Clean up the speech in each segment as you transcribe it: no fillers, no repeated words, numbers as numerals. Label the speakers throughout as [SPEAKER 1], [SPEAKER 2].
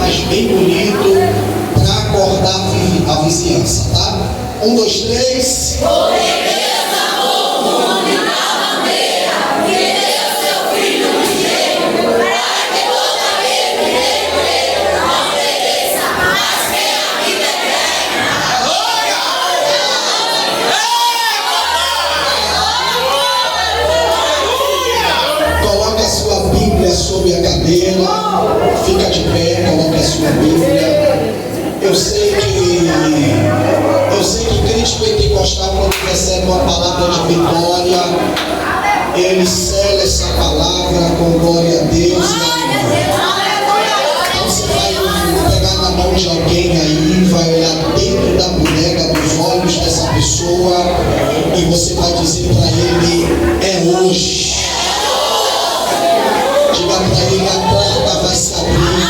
[SPEAKER 1] mas bem bonito, para acordar a vizinhança, tá? 1, 2, 3. Coloque a sua Bíblia sobre a cadeira, fica de pé, coloque a sua Bíblia. Eu sei que crente pentecostal, quando recebe uma palavra de vitória, ele sela essa palavra com glória a Deus. Então você vai pegar na mão de alguém aí, vai olhar dentro da bodega dos olhos dessa pessoa e você vai dizer para ele: é hoje. Diga para ele: a porta vai se abrir.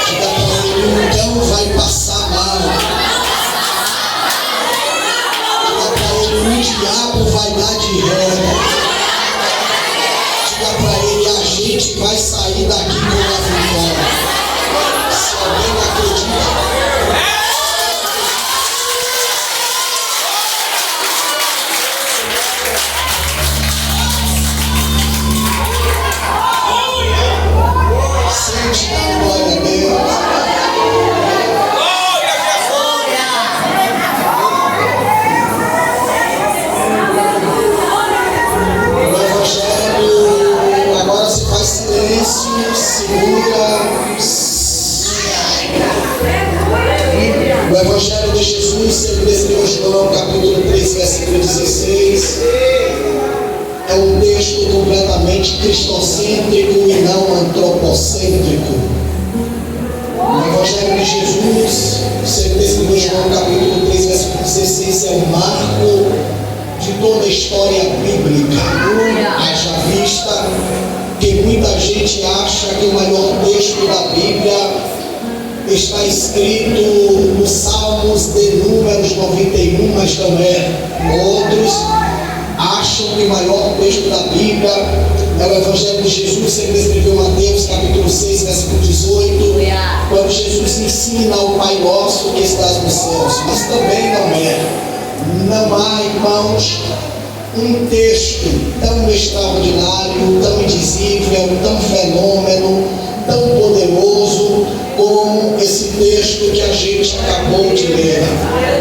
[SPEAKER 1] Diga para ele: o cão vai passar mal. Diga para ele: o diabo vai dar de ré. Diga para ele: a gente vai sair daqui com a vitória. Se alguém acredita. Sente a glória a Deus. O Evangelho, agora se faz silêncio, segura. O Evangelho de Jesus, segundo escreveu João, capítulo 3, versículo 16. É um texto completamente cristocêntrico e não antropocêntrico. O Evangelho de Jesus, segundo escreveu João, capítulo 3, versículo 16, é um marco de toda a história bíblica. Haja vista que muita gente acha que o maior texto da Bíblia está escrito nos Salmos de Números 91, mas não é. Outros acham que o maior texto da Bíblia é o Evangelho de Jesus, segundo escreveu Mateus, capítulo 6, versículo 18, quando Jesus ensina o Pai Nosso que estás nos céus. Mas também não é. Não há, irmãos, um texto tão extraordinário, tão indizível, tão fenômeno, tão poderoso como esse texto que a gente acabou de ler.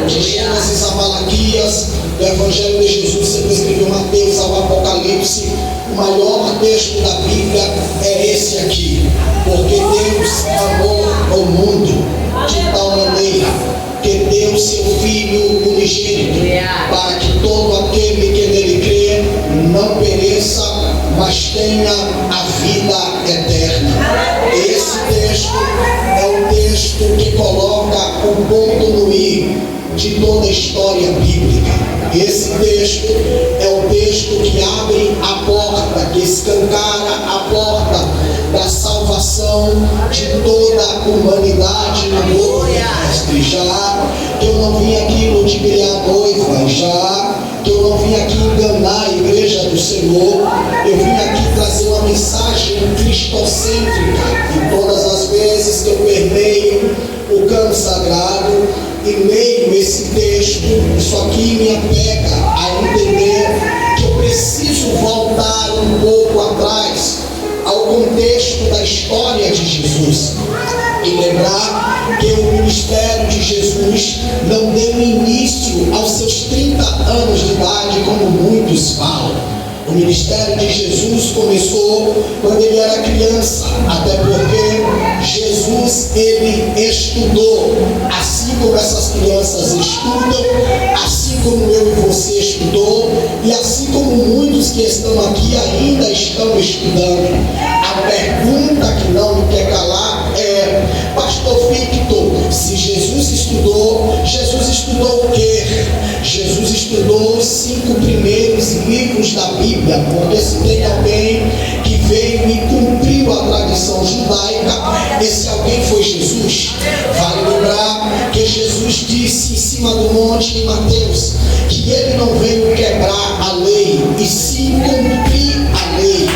[SPEAKER 1] De Gênesis a Malaquias, do Evangelho de Jesus, sempre escreveu Mateus ao Apocalipse. O maior texto da Bíblia é esse aqui, porque Deus amou o mundo de tal maneira que deu seu Filho unigênito, para que todo aquele que nele crê não pereça, mas tenha a vida eterna. Esse texto é o texto que coloca o ponto no i de toda a história bíblica. Esse texto é o texto que abre a porta, que escancara a porta da salvação de toda a humanidade no novo terrestre. Já que eu não vim aqui ludibriar a noiva, já que eu não vim aqui enganar a igreja do Senhor, eu vim aqui trazer uma mensagem cristocêntrica. E todas as vezes que eu permeio o canto sagrado e leio esse texto, isso aqui me apega a entender que eu preciso voltar um pouco atrás ao contexto da história de Jesus e lembrar que o ministério de Jesus não deu início aos seus 30 anos de idade, como muitos falam. O ministério de Jesus começou quando ele era criança, até porque Jesus, ele estudou, assim como essas crianças estudam, assim como eu e você estudou, e assim como muitos que estão aqui ainda estão estudando. A pergunta que não me quer calar é: Pastor Victor, se Jesus estudou o quê? Jesus estudou os 5 primeiros livros da Bíblia, porque se tem alguém que veio e cumpriu a tradição judaica, esse alguém foi Jesus. Vale lembrar que Jesus disse em cima do monte em Mateus que ele não veio quebrar a lei, e sim cumprir a lei.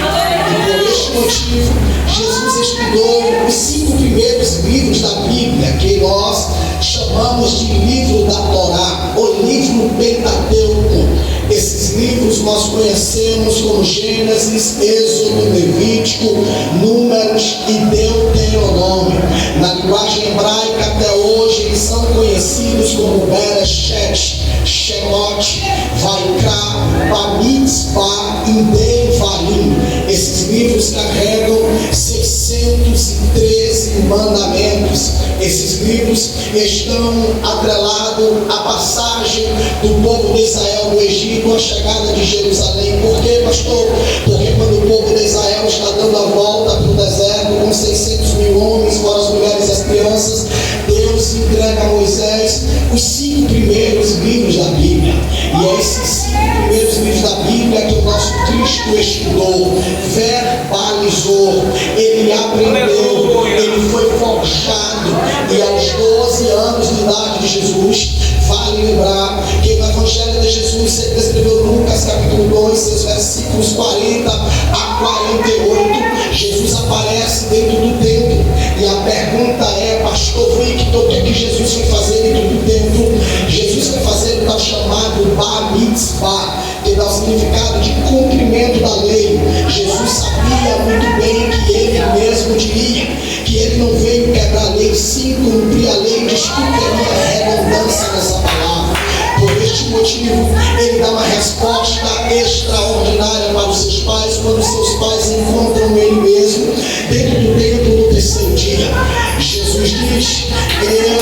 [SPEAKER 1] E por este motivo, Jesus estudou os 5 primeiros primeiros livros da Bíblia, que nós chamamos de livro da Torá, o livro Pentateuco. Esses livros nós conhecemos como Gênesis, Êxodo, Levítico, Números e Deuteronômio. Na linguagem hebraica até hoje eles são conhecidos como Bereshit, Shemot, Vaikra, Bamitzvah e Devarim. Esses livros carregam 613 mandamentos. Esses livros estão atrelados à passagem do povo de Israel do Egito, à chegada de Jerusalém. Por quê, pastor? Porque quando o povo de Israel está dando a volta para o deserto com 600 mil homens, fora as mulheres e as crianças, Deus entrega a Moisés os 5 primeiros livros da Bíblia. E é esses 5 primeiros livros da Bíblia que o nosso Cristo estudou, verbalizou, ele aprendeu, ele foi forjado. E aos 12 anos de idade de Jesus, vale lembrar que no Evangelho de Jesus, você descreveu Lucas capítulo 2, seus versículos 40 a 48, Jesus aparece dentro do templo. E a pergunta é, pastor Victor, o que é que Jesus foi fazer dentro do templo? Jesus foi fazer o tal chamado Bar Mitzvah, que dá o significado de cumprimento da lei. Jesus sabia muito bem que ele mesmo diria que ele não veio quebrar a lei, sim cumprir a lei. Desculpe a minha redundância nessa palavra. Por este motivo, ele dá uma resposta extraordinária para os seus pais, quando seus pais encontram ele mesmo dentro do templo no terceiro dia. Jesus diz: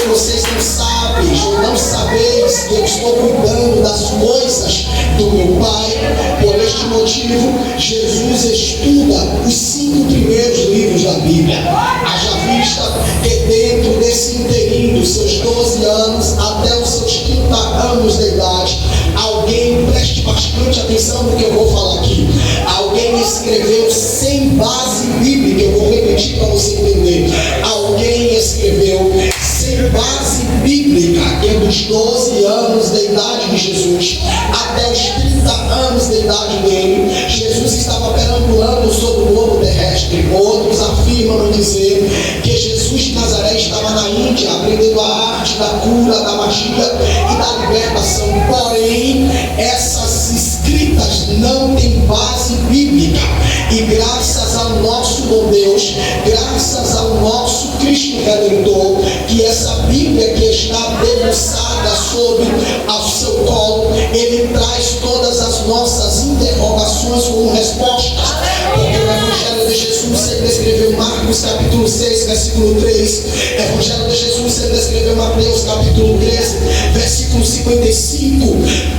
[SPEAKER 1] vocês não sabem, ou não sabeis que eu estou cuidando das coisas do meu Pai. Por este motivo, Jesus estuda os 5 primeiros livros da Bíblia. Haja vista que dentro desse inteirinho dos seus 12 anos até os seus 30 anos de idade, alguém, preste bastante atenção no que eu vou falar aqui, alguém escreveu sem base bíblica. Eu vou repetir para você entender. Alguém escreveu sem base bíblica que dos 12 anos de idade de Jesus até os 30 anos de idade dele, Jesus estava perambulando sobre o globo terrestre. Outros afirmam dizer que Jesus de Nazaré estava na Índia aprendendo a arte da cura, da magia e da libertação. Porém, essas escritas não têm base bíblica. E graças ao nosso bom Deus, graças ao nosso Cristo Redentor, que essa Bíblia que está debruçada sobre ao seu colo, ele traz todas as nossas interrogações como respostas. Porque o Evangelho de Jesus sempre escreveu Marcos capítulo 6, versículo 3. Evangelho de Jesus sempre escreveu Mateus capítulo 13, versículo 55.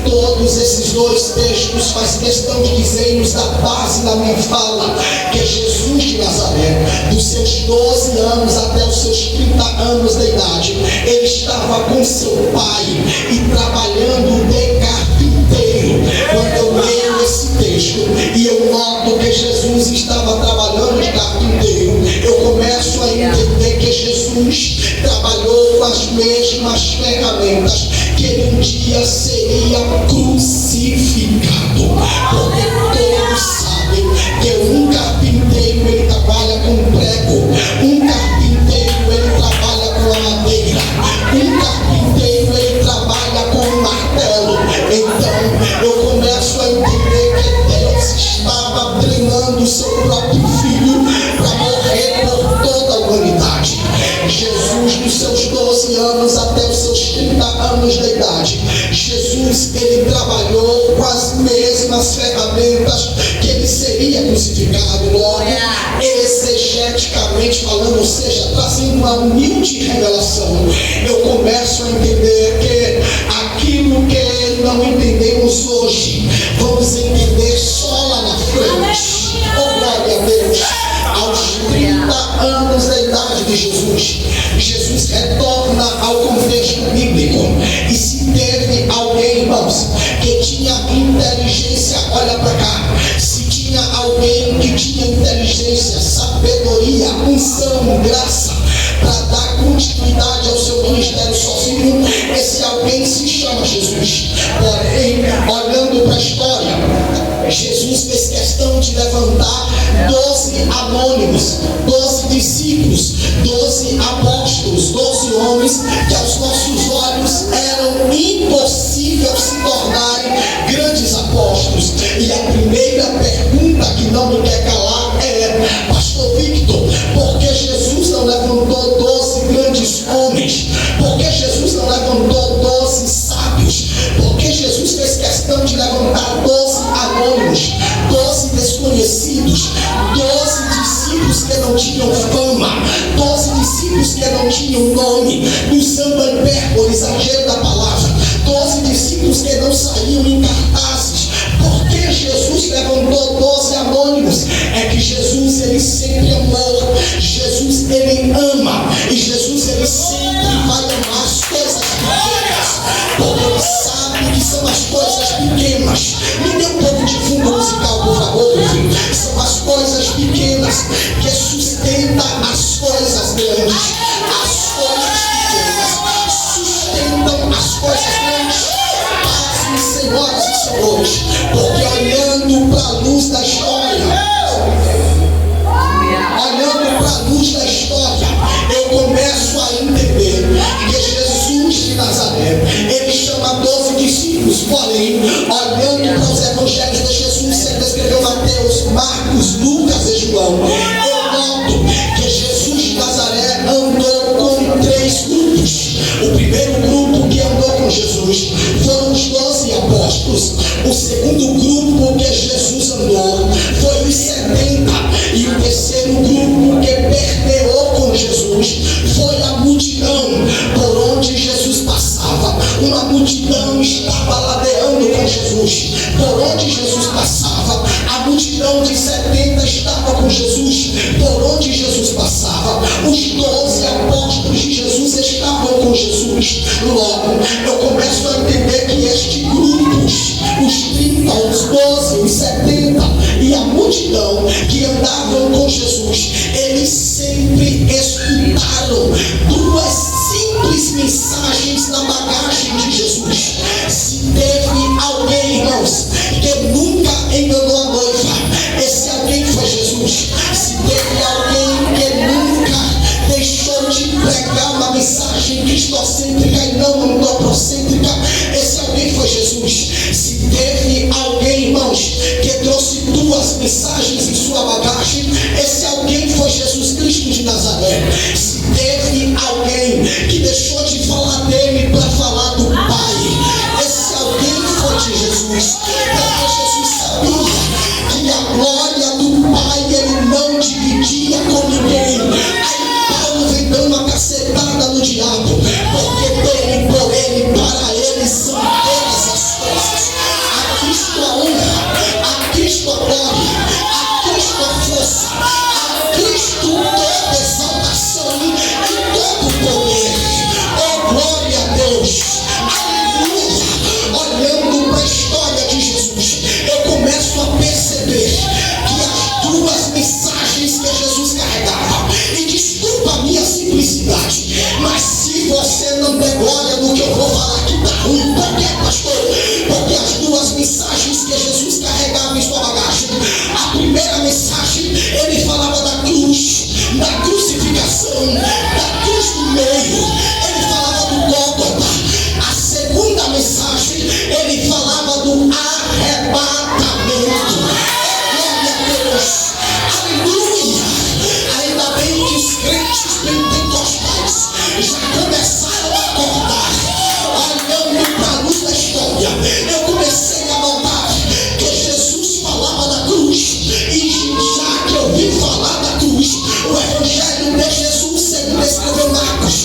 [SPEAKER 1] Todos esses dois textos faz questão de dizer-nos da base da minha fala, que é Jesus de Nazaré, dos seus 12 anos até os seus 30 anos de idade, ele estava com seu pai e trabalhando de carpinteiro. Quando eu leio esse texto e eu noto que Jesus estava trabalhando de carpinteiro, eu começo a entender que Jesus trabalhou com as mesmas ferramentas que ele um dia seria crucificado. Porque todos sabem que um carpinteiro ele trabalha com prego, um carpinteiro ele trabalha com a madeira, um carpinteiro ele trabalha com o martelo. Então eu começo a entender que Deus estava treinando o seu próprio filho para morrer por toda a humanidade. Jesus, dos seus 12 anos até os seus 30 anos de idade, Jesus ele trabalhou com as mesmas ferramentas que ele seria crucificado. Logo, exegeticamente falando, ou seja, trazendo uma humilde revelação, eu começo a entender que aquilo que não entendemos hoje, vamos entender só lá na frente. Oh, glória a Deus! Aos 30 anos da idade de Jesus, Jesus retorna ao contexto bíblico. E se teve alguém, irmãos, que tinha inteligência, olha para cá, se tinha alguém que tinha inteligência, sabedoria, unção, graça, para dar continuidade ao seu ministério sozinho, esse alguém se chama Jesus. Porém, olhando para a história, Jesus fez questão de levantar 12 anônimos, 12 discípulos, 12 discípulos que não tinham nome, usando a hipérbole, exagero da palavra. 12 discípulos que não saíam em cartazes. Por que Jesus levantou 12 anônimos? É que Jesus, ele sempre amou. Jesus, ele ama. E Jesus, ele sempre vai amar as coisas pequenas, porque ele sabe que são as coisas pequenas. Me dê um pouco de fundo musical, por favor, meu filho. São as coisas pequenas que sustentam as coisas grandes. As coisas pequenas sustentam as coisas grandes. Pasme, senhoras e senhores, porque olhando para a luz da história, eu começo a entender que Jesus de Nazaré, ele chama 12 discípulos, porém, olhando para os evangelhos de Jesus, sempre escreveu Mateus, Marcos, Lucas e João, eu noto que Jesus de Nazaré andou com 3 grupos. O primeiro grupo que andou com Jesus foram os 12 apóstolos. O segundo grupo que Jesus andou foi os 70. E o terceiro grupo que permeou com Jesus foi a multidão por onde Jesus passava. Uma multidão estava ladeando com Jesus. Por onde Jesus passava, a multidão de 70 estava com Jesus. Por onde Jesus passava, os 12 apóstolos de Jesus estavam com Jesus. Logo, eu começo a entender que estes grupos, os 30, os 12, os 70 e a multidão que andavam com Jesus, eles sempre escutaram 2 simples mensagens na bagagem de Jesus. Se teve alguém, irmãos, que nunca enganou a noiva, esse alguém foi Jesus. Se teve alguém que nunca deixou de pregar uma mensagem cristocêntrica e não antropocêntrica, esse alguém foi Jesus. Se teve alguém, irmãos, que trouxe 2 mensagens em sua bagagem, esse alguém foi Jesus Cristo de Nazaré. Se teve alguém que deixou de falar dele para falar do Pai, esse alguém foi de Jesus. Porque Jesus sabia que a glória do Pai ele não dividia com ninguém. Aí Paulo vem dando uma cacetada no diabo, porque dele, por ele, para ele são todas as coisas. A Cristo a honra, a Cristo a glória, a Cristo a força, a Cristo toda exaltação e todo poder. Oh, glória a Deus, aleluia. Olhando para a história de Jesus, eu começo a perceber que as 2 mensagens que Jesus carregava, e desculpa a minha simplicidade, mas se você não der glória no que eu vou falar aqui, tá ruim. Por quê, pastor? Porque as 2 mensagens que Jesus carregava em sua bagagem, a primeira mensagem, ele falava da cruz, da crucificação, da cruz do meio, ele falava do Gólgota. A segunda mensagem, ele falava do arrebatamento. Glória a Deus, aleluia. Ainda bem que os crentes pentecostais já começaram a acordar. Olhando para a luz da história, eu comecei a notar que Jesus falava da cruz. E já que eu vim falar da cruz, o Evangelho de Jesus, segundo escreveu Marcos,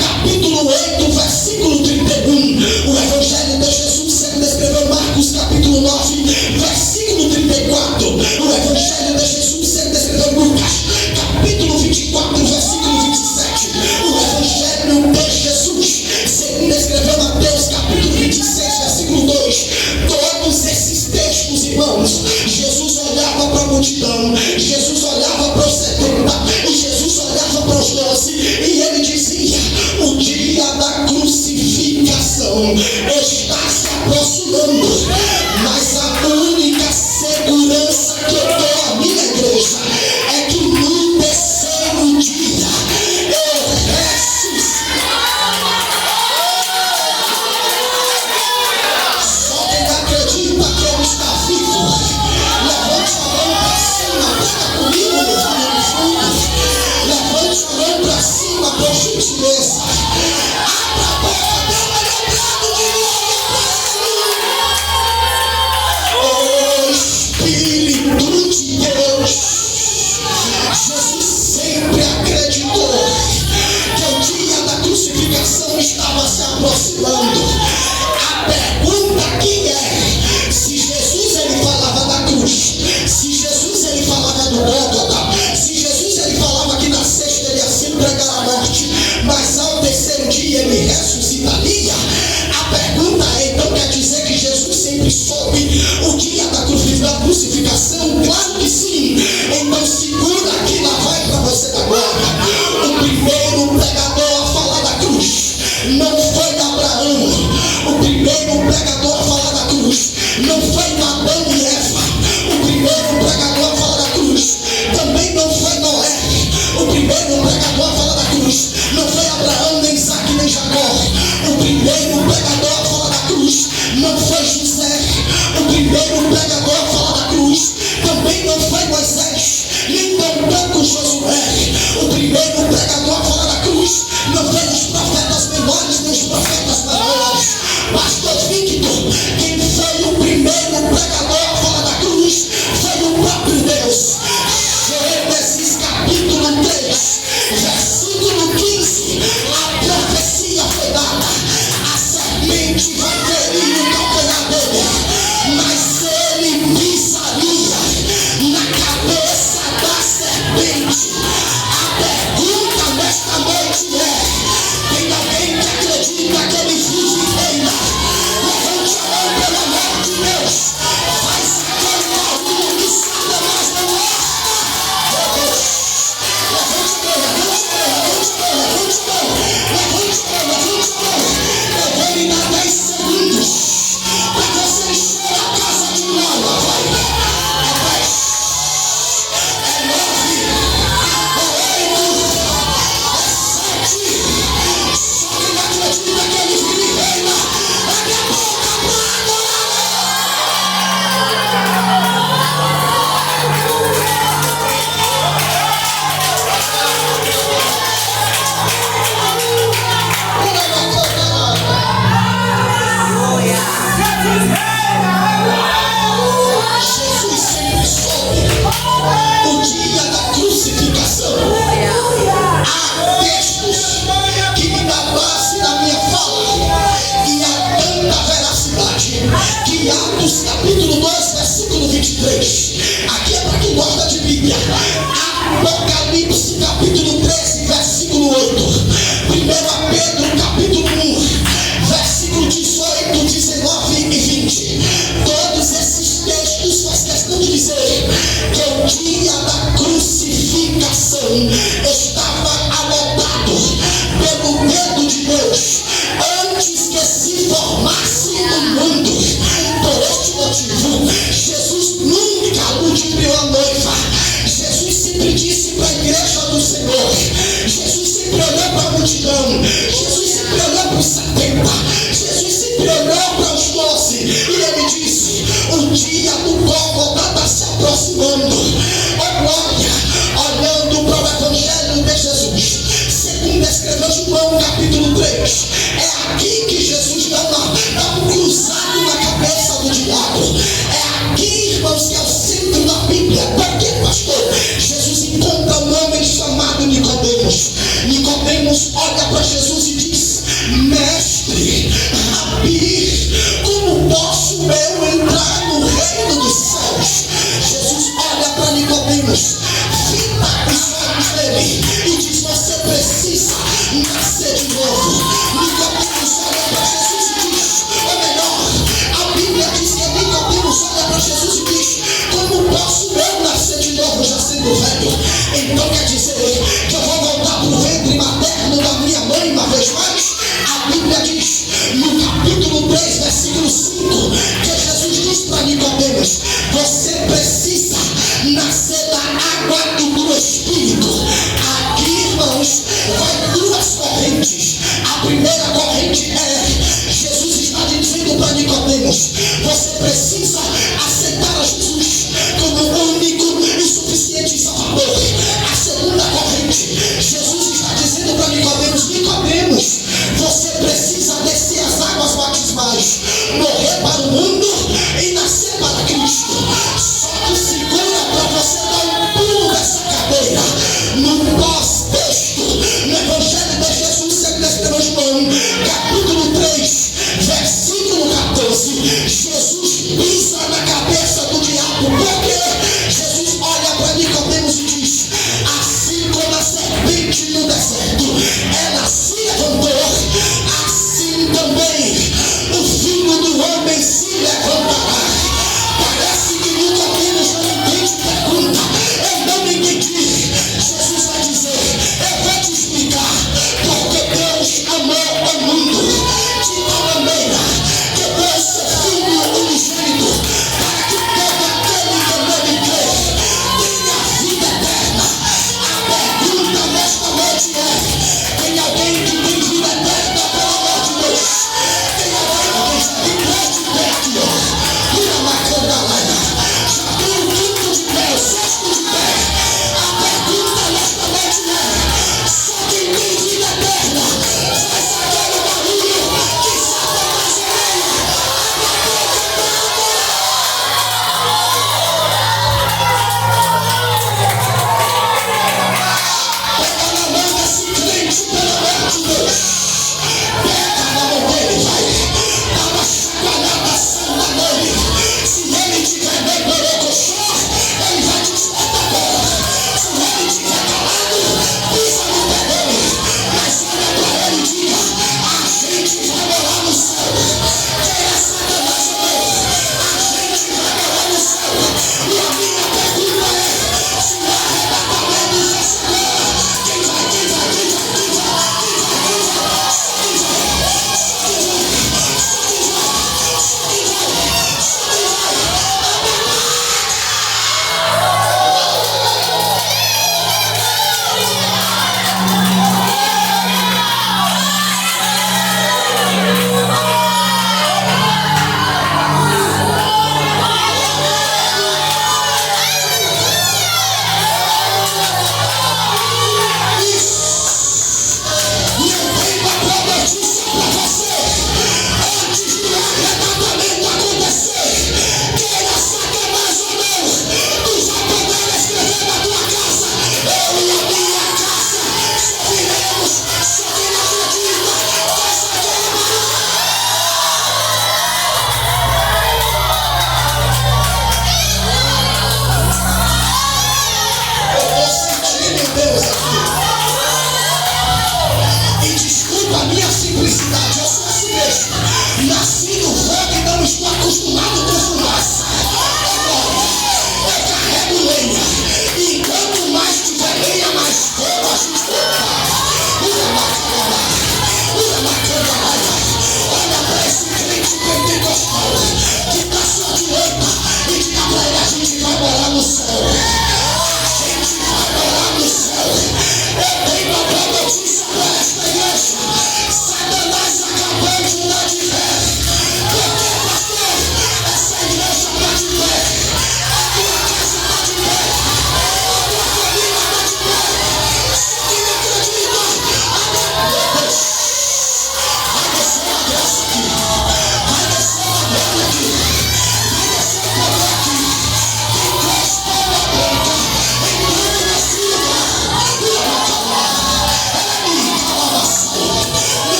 [SPEAKER 1] capítulo 8, versículo 31. O Evangelho de Jesus, segundo escreveu Marcos, capítulo 9, versículo 34. O Evangelho de Jesus, segundo escreveu Lucas, capítulo 24, versículo 27. O Evangelho de Jesus, segundo escreveu Mateus, capítulo 26, versículo 2. Todos esses textos, irmãos, Jesus olhava para a multidão, Jesus olhava para os 70, e Jesus olhava para os 12, e ele dizia: o dia da crucificação está se aproximando, mas a única segurança que eu dou à minha igreja é que no terceiro dia eu ressuscitarei. Só quem acredita que ele está vivo, levante a mão para cima, pega comigo, meu filho do fundo. Levante a mão para cima, por gentileza. Abra a boca, dê uma lembrada de novo. O Espírito de Deus, Jesus sempre acreditou morte, mas ao terceiro dia ele ressuscitaria. A pergunta é, então quer dizer que Jesus sempre soube o dia da crucificação? Claro que sim. Então segura que lá vai para você da glória. O primeiro pregador a falar da cruz não foi Abraão. O primeiro pregador a falar da cruz não foi Adão e Eva. O primeiro pregador a falar da cruz também não foi Noé. O primeiro pregador a falar da cruz não foi Abraão, nem Isaac, nem Jacó. O primeiro pregador a falar da cruz não foi José. O primeiro pregador a falar da cruz também não foi Moisés, nem tampouco Josué. O primeiro pregador a falar da cruz não foi os profetas menores, nem os profetas maiores. Pastor Victor, quem foi o primeiro pregador a falar da cruz foi o próprio Deus. Gênesis capítulo 3, versículo 15, a profecia foi dada: a serpente vai ferir o calcanhar dele, mas ele pisaria na cabeça da serpente. A pergunta nesta noite é: tem alguém que acredita que ele vive e reina? Levante a mão pelo amor de Deus. Faz aquele barulho que Satanás não é. Eu vou lhe dar 10 segundos para você encher a casa de glória. Vai. É 10, é 9, é 8, é 7. Só quem acredita que ele vive e reina, abre a boca para adorar. Jesus sempre soube o dia da crucificação. Há textos que me dão base na minha fala e há tanta veracidade que Atos capítulo 2, versículo 23. Aqui é para quem gosta de Bíblia. Apocalipse capítulo 13, versículo 8. 1 Pedro capítulo 1, versículo 18, 19 e 20. Todos esses textos faz questão de dizer que o dia da crucificação estava anotado pelo dedo de Deus antes que se formasse o mundo. Por este motivo, Jesus nunca ludibriou a noiva. Jesus sempre disse para a igreja do Senhor. Jesus sempre olhou para a multidão. Jesus sempre olhou para os 70. Jesus sempre olhou para os 12. E ele disse: o dia do Gólgota está se aproximando. Oh glória! Olhando para o Evangelho de Jesus, segundo escreveu João capítulo 3. É aqui que Jesus dá um cruzado na cabeça do diabo. É aqui, irmãos, que é o centro da Bíblia. Por quê, pastor? Jesus encontra um homem chamado Nicodemos. Nicodemos olha para Jesus e diz: mestre, rabi, como posso eu entrar no reino dos céus? Jesus olha para Nicodemos, fita os olhos dele e diz: você precisa nascer de novo. Nicodemos olha para Jesus e diz, ou melhor, a Bíblia diz que Nicodemos olha para Jesus e diz: como posso eu nascer de novo já sendo velho? Então quer dizer que eu vou voltar para o ventre materno da minha mãe uma vez mais? A Bíblia diz no capítulo 3, versículo 5, que Jesus diz para Nicodemos: você precisa nascer da água e do Espírito. Aqui, irmãos, vai duas correntes. A primeira corrente é: Jesus está dizendo para Nicodemos: você precisa aceitar a Jesus como o único e suficiente Salvador. A segunda corrente, Jesus está dizendo para Nicodemos: Nicodemos, você precisa descer as águas batismais, morrer para o mundo e nascer para Cristo. Só que segura para você dar um pulo dessa cadeira. No pós-texto, no Evangelho de Jesus, segundo escreveu João, capítulo 3, versículo 14, Jesus pisa na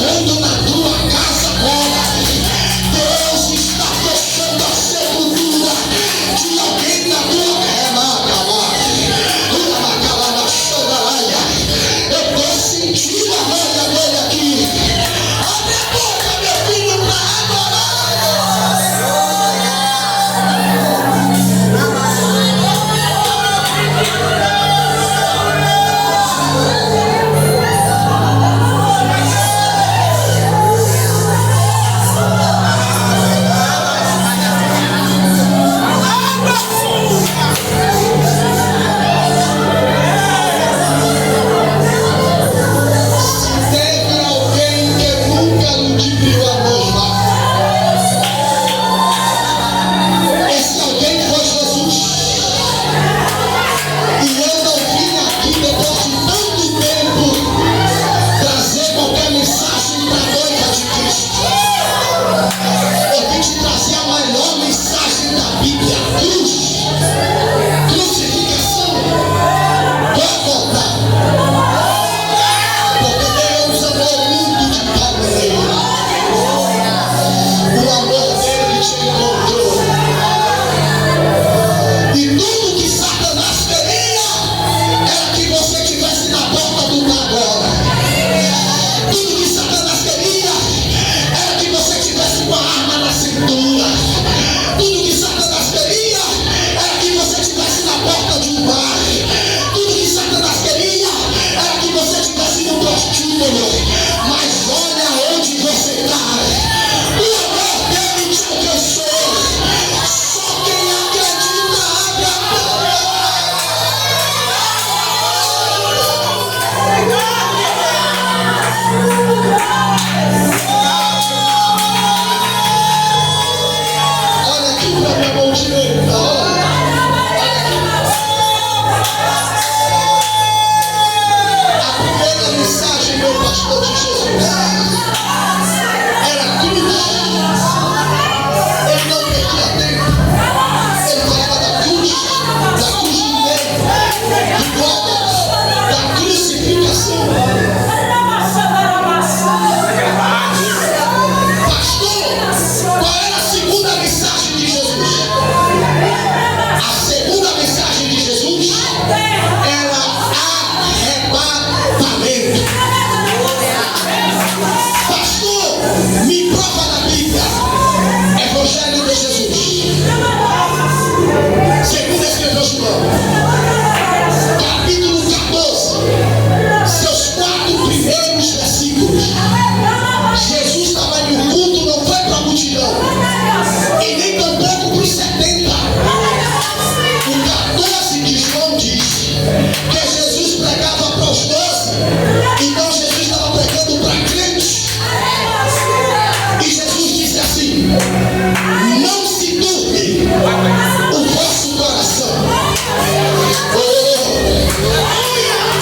[SPEAKER 1] entrando na tua casa agora. Deus está fechando a sepultura de alguém na tua Eu estou sentindo a manga dele aqui. Abre a boca, meu filho, para adorar.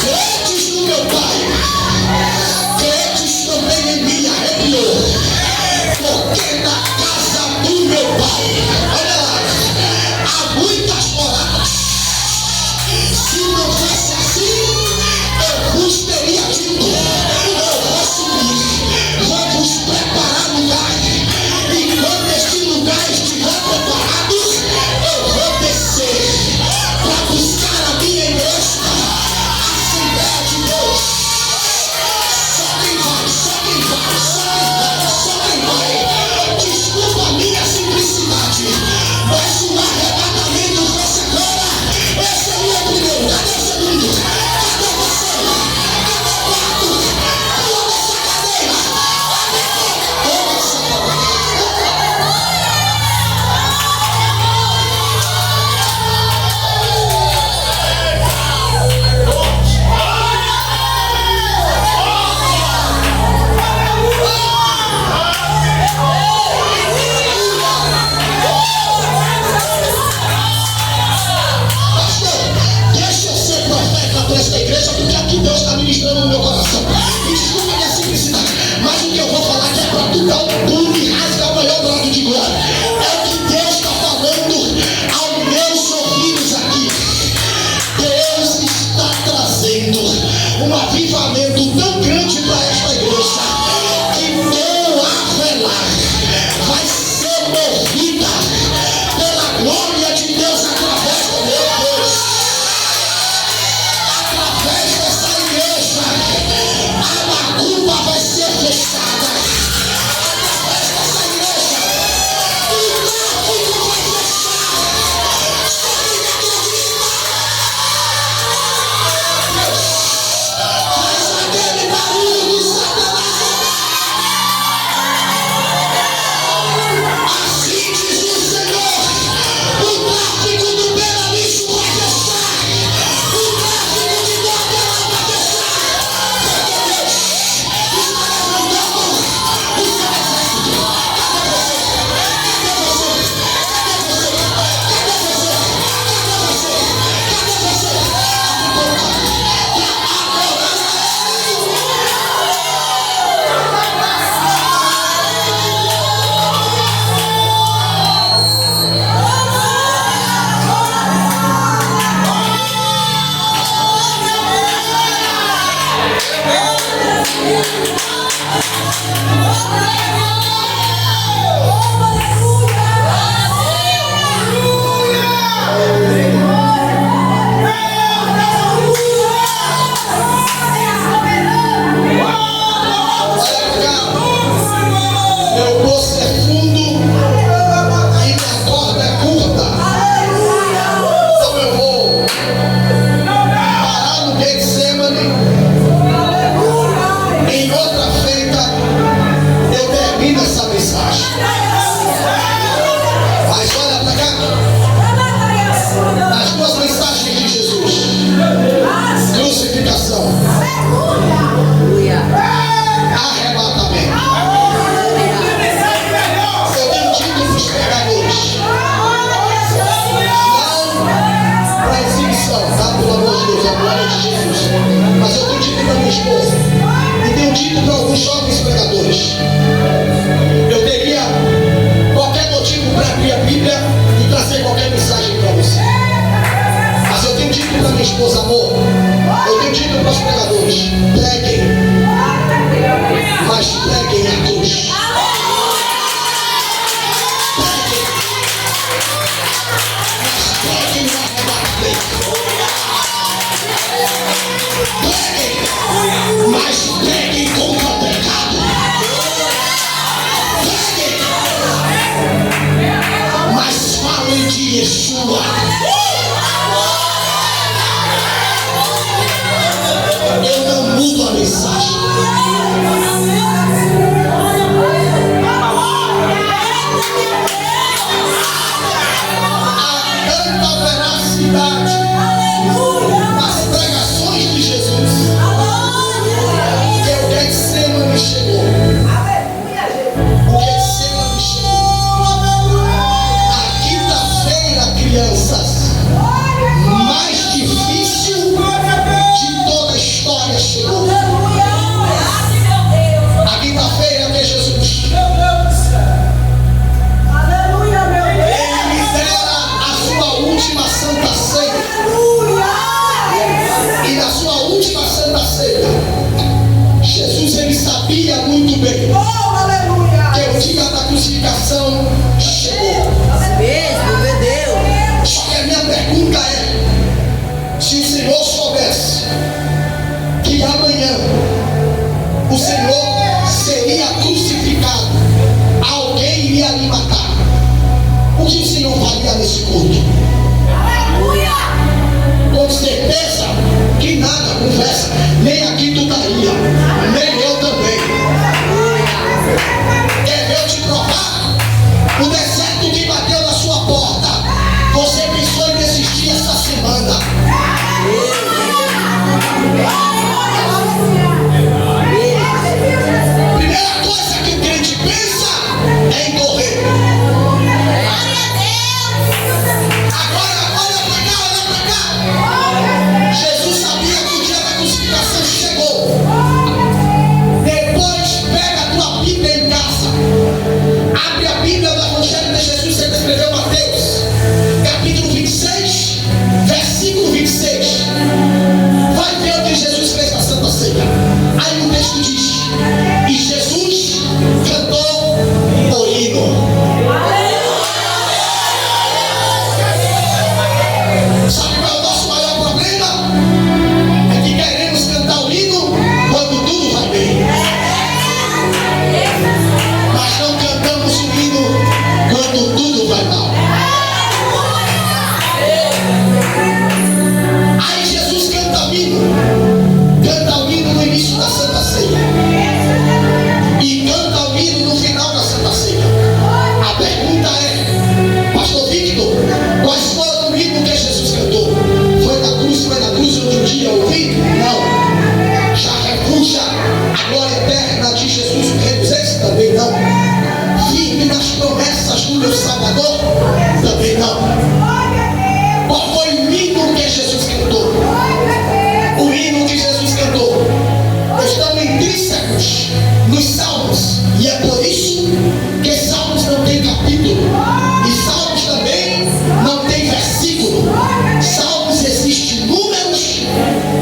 [SPEAKER 1] Crentes no meu Pai, crentes também em mim.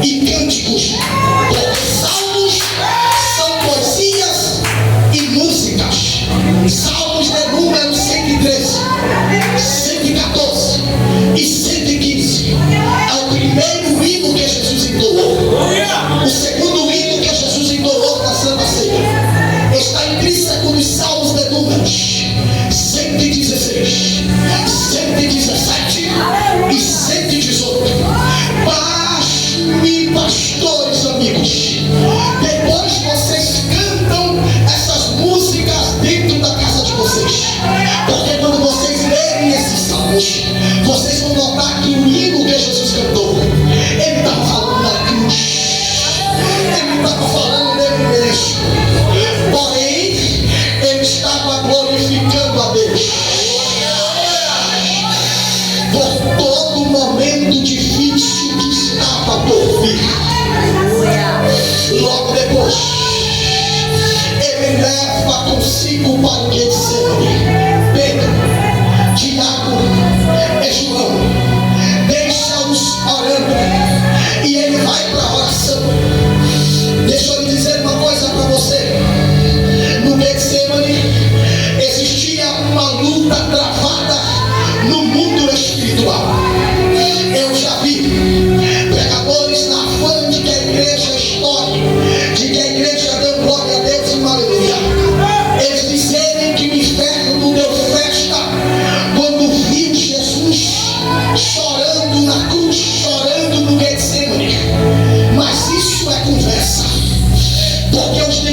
[SPEAKER 1] e cânticos, porque salmos são poesias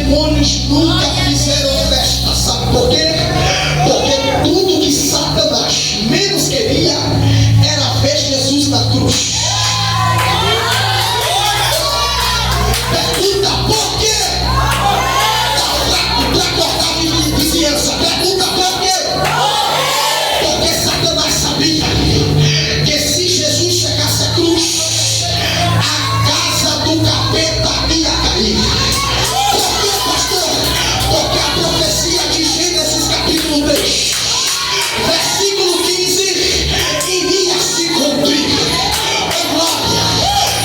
[SPEAKER 1] demônios nunca fizeram festa. Sabe por quê? Porque tudo que Satanás menos queria era ver Jesus na cruz. Pergunta por quê? Para cortar a vizinhança. Pergunta por quê? Porque Satanás sabia que se Jesus chegasse à cruz, a casa do capeta ia cair. Por quê, pastor? Porque a profecia de Gênesis capítulo 3, versículo 15, iria se cumprir. Oh glória!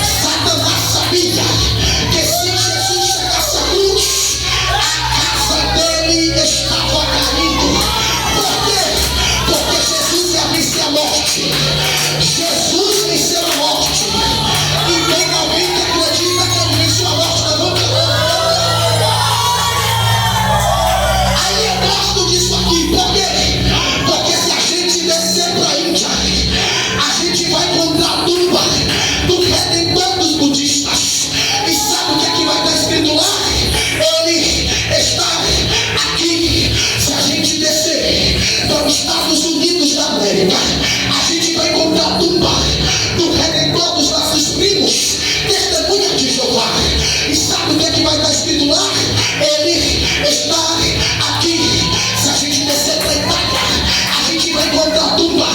[SPEAKER 1] Satanás sabia que se Jesus chegasse à cruz, a casa dele estava caindo. Por quê? Porque Jesus ia vencer a morte. Jesus venceu a morte. E tem alguém que acredita que ele venceu a morte da boca? Aí eu gosto disso aqui. Por quê? Porque se a gente descer para a Índia, a gente vai encontrar a tumba do Redentor dos budistas. E sabe o que é que vai estar escrito lá? Ele está aqui. Se a gente descer para os Estados Unidos da América, a gente vai encontrar a tumba do Redentor dos nossos primos, testemunha de Jeová. E sabe o que é que vai estar escrito lá? Ele está aqui. Se a gente descer para a Itália, a gente vai encontrar a tumba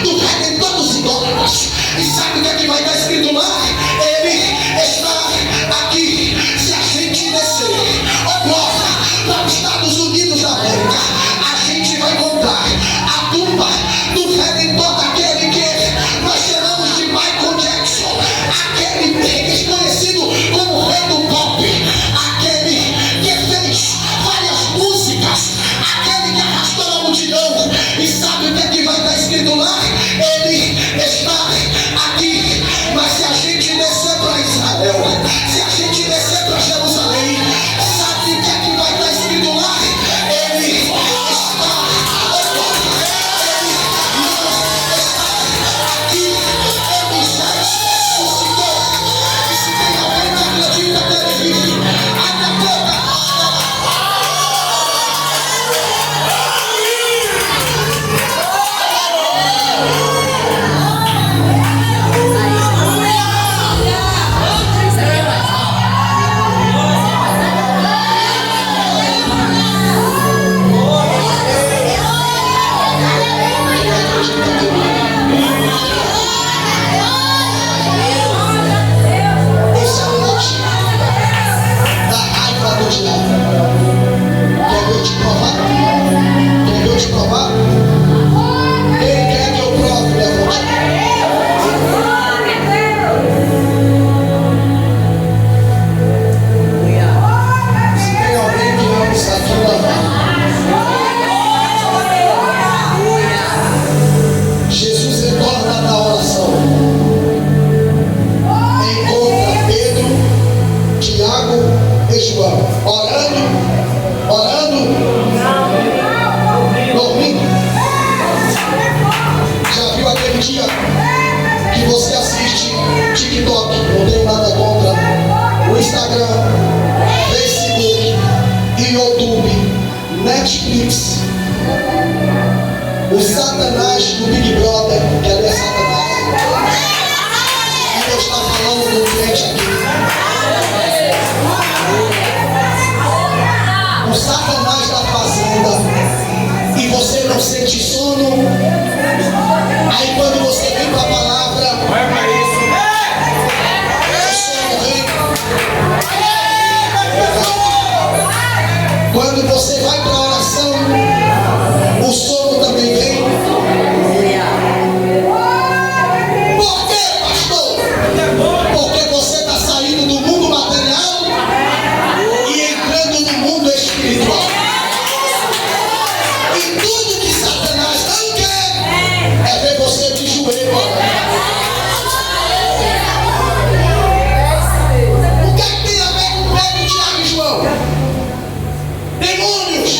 [SPEAKER 1] do Redentor dos idólatras. E sabe o que é que vai estar escrito lá? Ele está aqui. Se a gente descer, oh glória, para os Estados Unidos da América, a gente vai encontrar a tumba do Redentor daquele que nós chamamos de Michael Jackson, aquele que é conhecido como o rei do pop, aquele que fez várias músicas, aquele que arrastou a multidão. E sabe o que é que vai estar escrito lá? Ele está aqui. Mas se a gente descer para Israel, se a gente descer para Jerusalém, sabe o que é que vai estar escrito lá? Ele está aqui. Ele já ressuscitou. E se tem alguém que acredita que ele vive, abra a boca. Essa noite da raiva do diabo. Quer ver eu te provar? Quer ver eu te provar? Quem quer que eu prove, levante. Se tem alguém que ama isso aqui, levante. Jesus retorna na oração. Encontra Pedro, Tiago e João orando, dormindo. Já viu aquele dia que você assiste TikTok? Não tenho nada contra o Instagram, Facebook, YouTube, Netflix. O Satanás do Big Brother, que ali é Satanás. E Deus está falando do crente aqui. O Satanás da fazenda. E você não sente sono. Aí quando você vem para a palavra, o sono vem. Quando você vai para a oração, o sono também vem. Por quê, pastor? Porque você está saindo do mundo material e entrando no mundo espiritual. E tudo que Satanás não quer é ver você de joelho. O que é que tem a ver com Pedro, Tiago e João? Demônios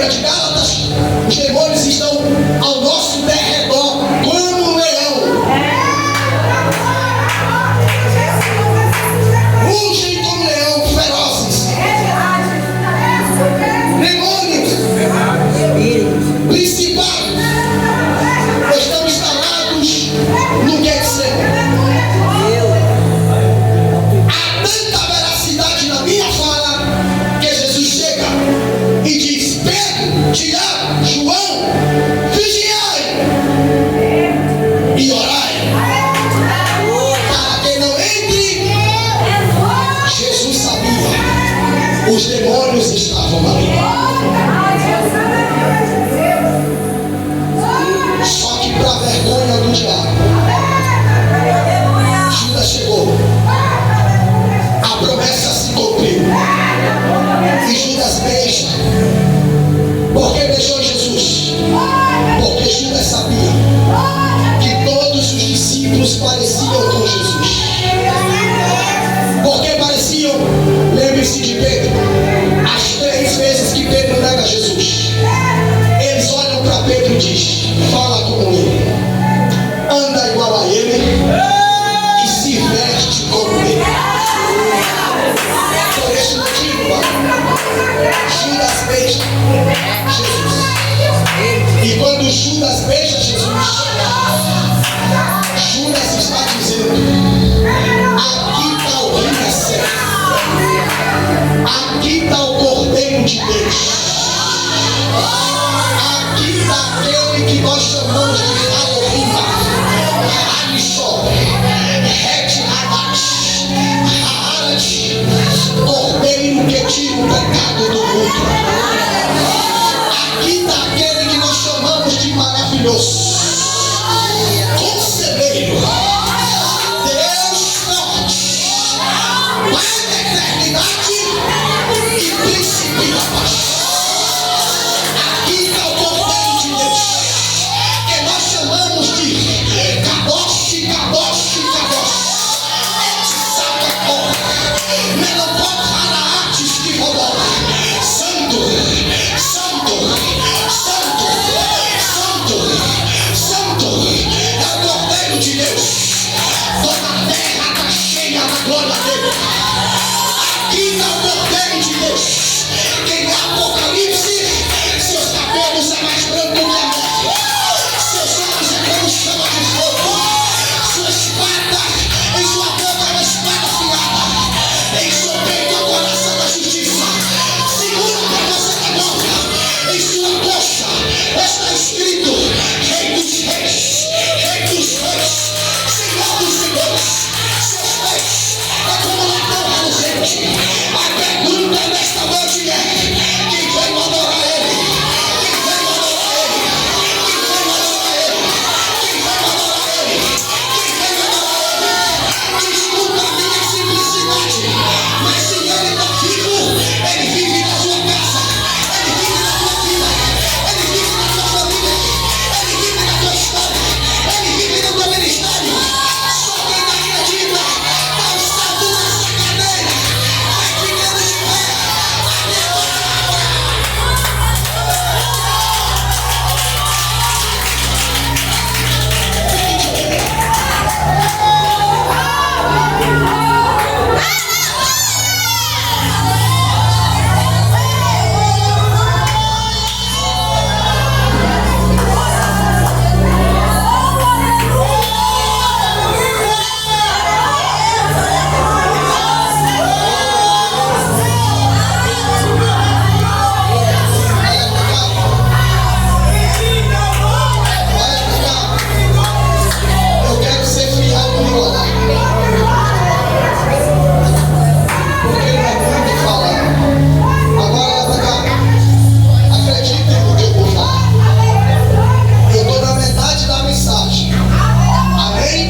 [SPEAKER 1] Lembra de Gálatas? Os demônios estão ao nosso derredor como um leão. Rugem como leão, ferozes. Demônios, principados, estão instalados no Getsemane. Há tanta veracidade na minha fala que Jesus chega e diz: Pedro, Tiago, João, vigiai e orai, para que não entre. Jesus sabia, os demônios estavam ali. Só que para a vergonha do diabo, Judas chegou, a promessa se cumpriu e Judas beija. Por que beijou Jesus? Porque Judas sabia que todos os discípulos pareciam com Jesus. Por que pareciam? Lembre-se de Pedro. As 3 vezes que Pedro nega Jesus, eles olham para Pedro e dizem: fala como ele, anda igual a ele e se veste como ele. Por esse motivo, Judas beija Jesus. E quando Judas beija Jesus, Judas está dizendo: aqui está o rei certo, aqui está o Cordeiro de Deus, aqui está aquele que nós chamamos de Elohim, Alisson, Het Hadat, Haaret, Cordeiro que tira o pecado do mundo. Aqui está aquele que nós chamamos de maravilhoso, Conselheiro, Deus forte, Pai da eternidade e Príncipe da paz. Aqui está o Cordeiro de Deus, que nós chamamos de Kadosh, Kadosh, Kadosh, Etzakakor, Melokot Hanaatis de Rodó. Santo, Santo, Santo, Santo, Santo, é o Cordeiro de Deus. Toda a terra está cheia da glória dele. Aqui está o Cordeiro de Deus. Quem é Apocalipse, seus cabelos é mais branco que a neve, seus olhos é como chama de fogo, sua espada, em sua boca é uma espada afiada, em seu peito a coração da justiça, segura para você da boca, em sua coxa está escrito: Rei dos reis, Rei dos reis, Senhor dos senhores. Seus pés é como ladrão no rei. A pergunta nesta noite é: quem vai adorar ele? Quem vai adorar ele? Quem vai adorar ele? Quem vai adorar ele? Quem vai adorar ele? Desculpa a minha simplicidade, mas se ele está vivo, ele vive na sua casa, ele vive na tua vida, ele vive na tua família, ele vive na tua história, ele vive no teu ministério. Só quem não acredita está salto nessa cadeira, vai ficando de pé. Eu quero ser fiel no meu olhar, porque não é muito falar. Agora, pra cá, acreditem no que eu vou falar. Eu estou na metade da mensagem. Amém?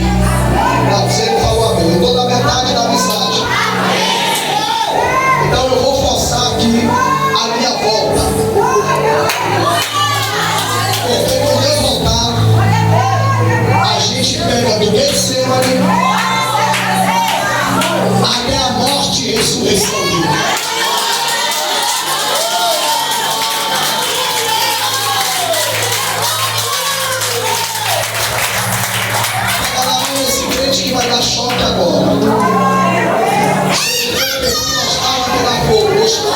[SPEAKER 1] Não, você não falou amém. Eu estou na metade da mensagem. Então eu vou forçar aqui a minha volta. Porque quando eu voltar, a gente pega do Getsemane até a morte e ressurreição dele. morte agora. Pentecostal vai pegar fogo. Deixa eu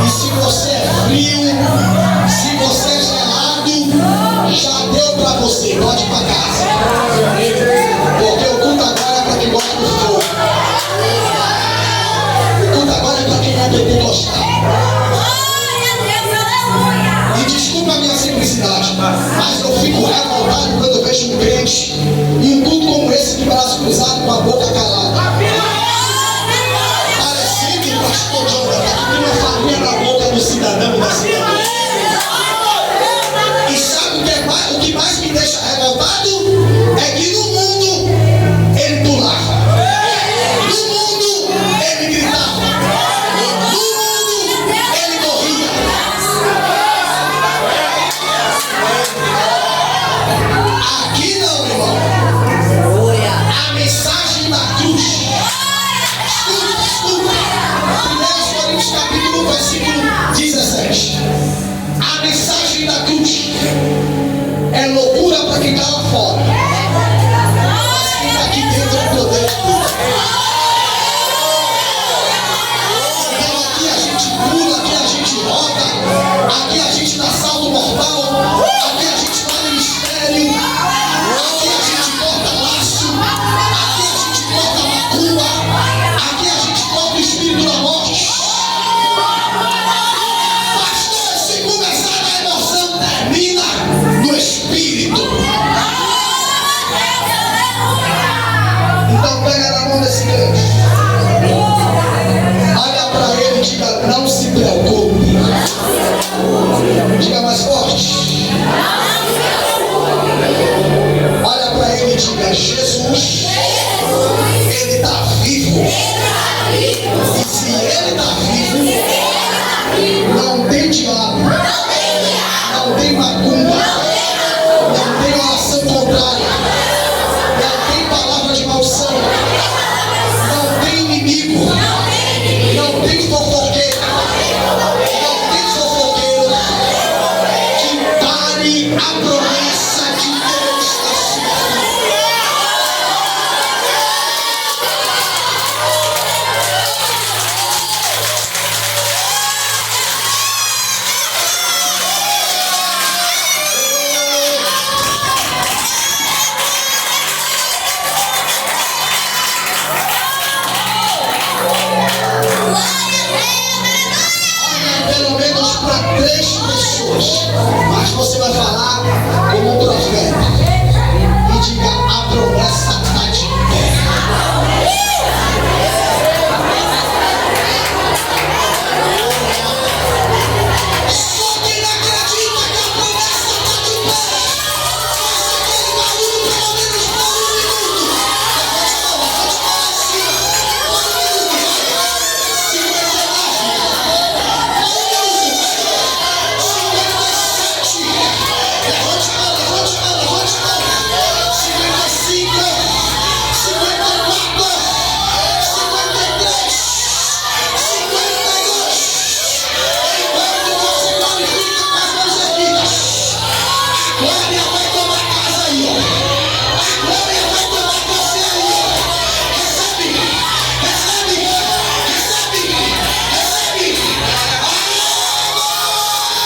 [SPEAKER 1] e se você é frio, se você é gelado, já deu pra você. Pode ir pra casa. Porque o culto agora é pra quem gosta do fogo. O culto agora é pra quem é pentecostal. E desculpa a minha simplicidade, mas eu fico revoltado quando eu vejo um crente em um culto como esse, de braço cruzado, com a boca calada. Parecido, pastor Jonathan, que tem uma família na boca do cidadão da cidade. E sabe o que mais me deixa revoltado? É que no mundo ele pulava, no mundo ele gritava, no mundo ele corria. Aqui não, irmão. A mensagem da cruz. Escuta. 1 Coríntios capítulo 1, versículo 17. A mensagem da cruz é loucura para quem está lá fora, mas quem está aqui dentro é poder de Deus. Então aqui a gente pula, aqui a gente roda, aqui a gente dá salto mortal, aqui a gente faz mistério, aqui a gente corta laço, aqui a gente corta macumba, aqui a gente corta o espírito da morte. Pastor, se começar a emoção, termina no espírito. Então pega na mão desse crente.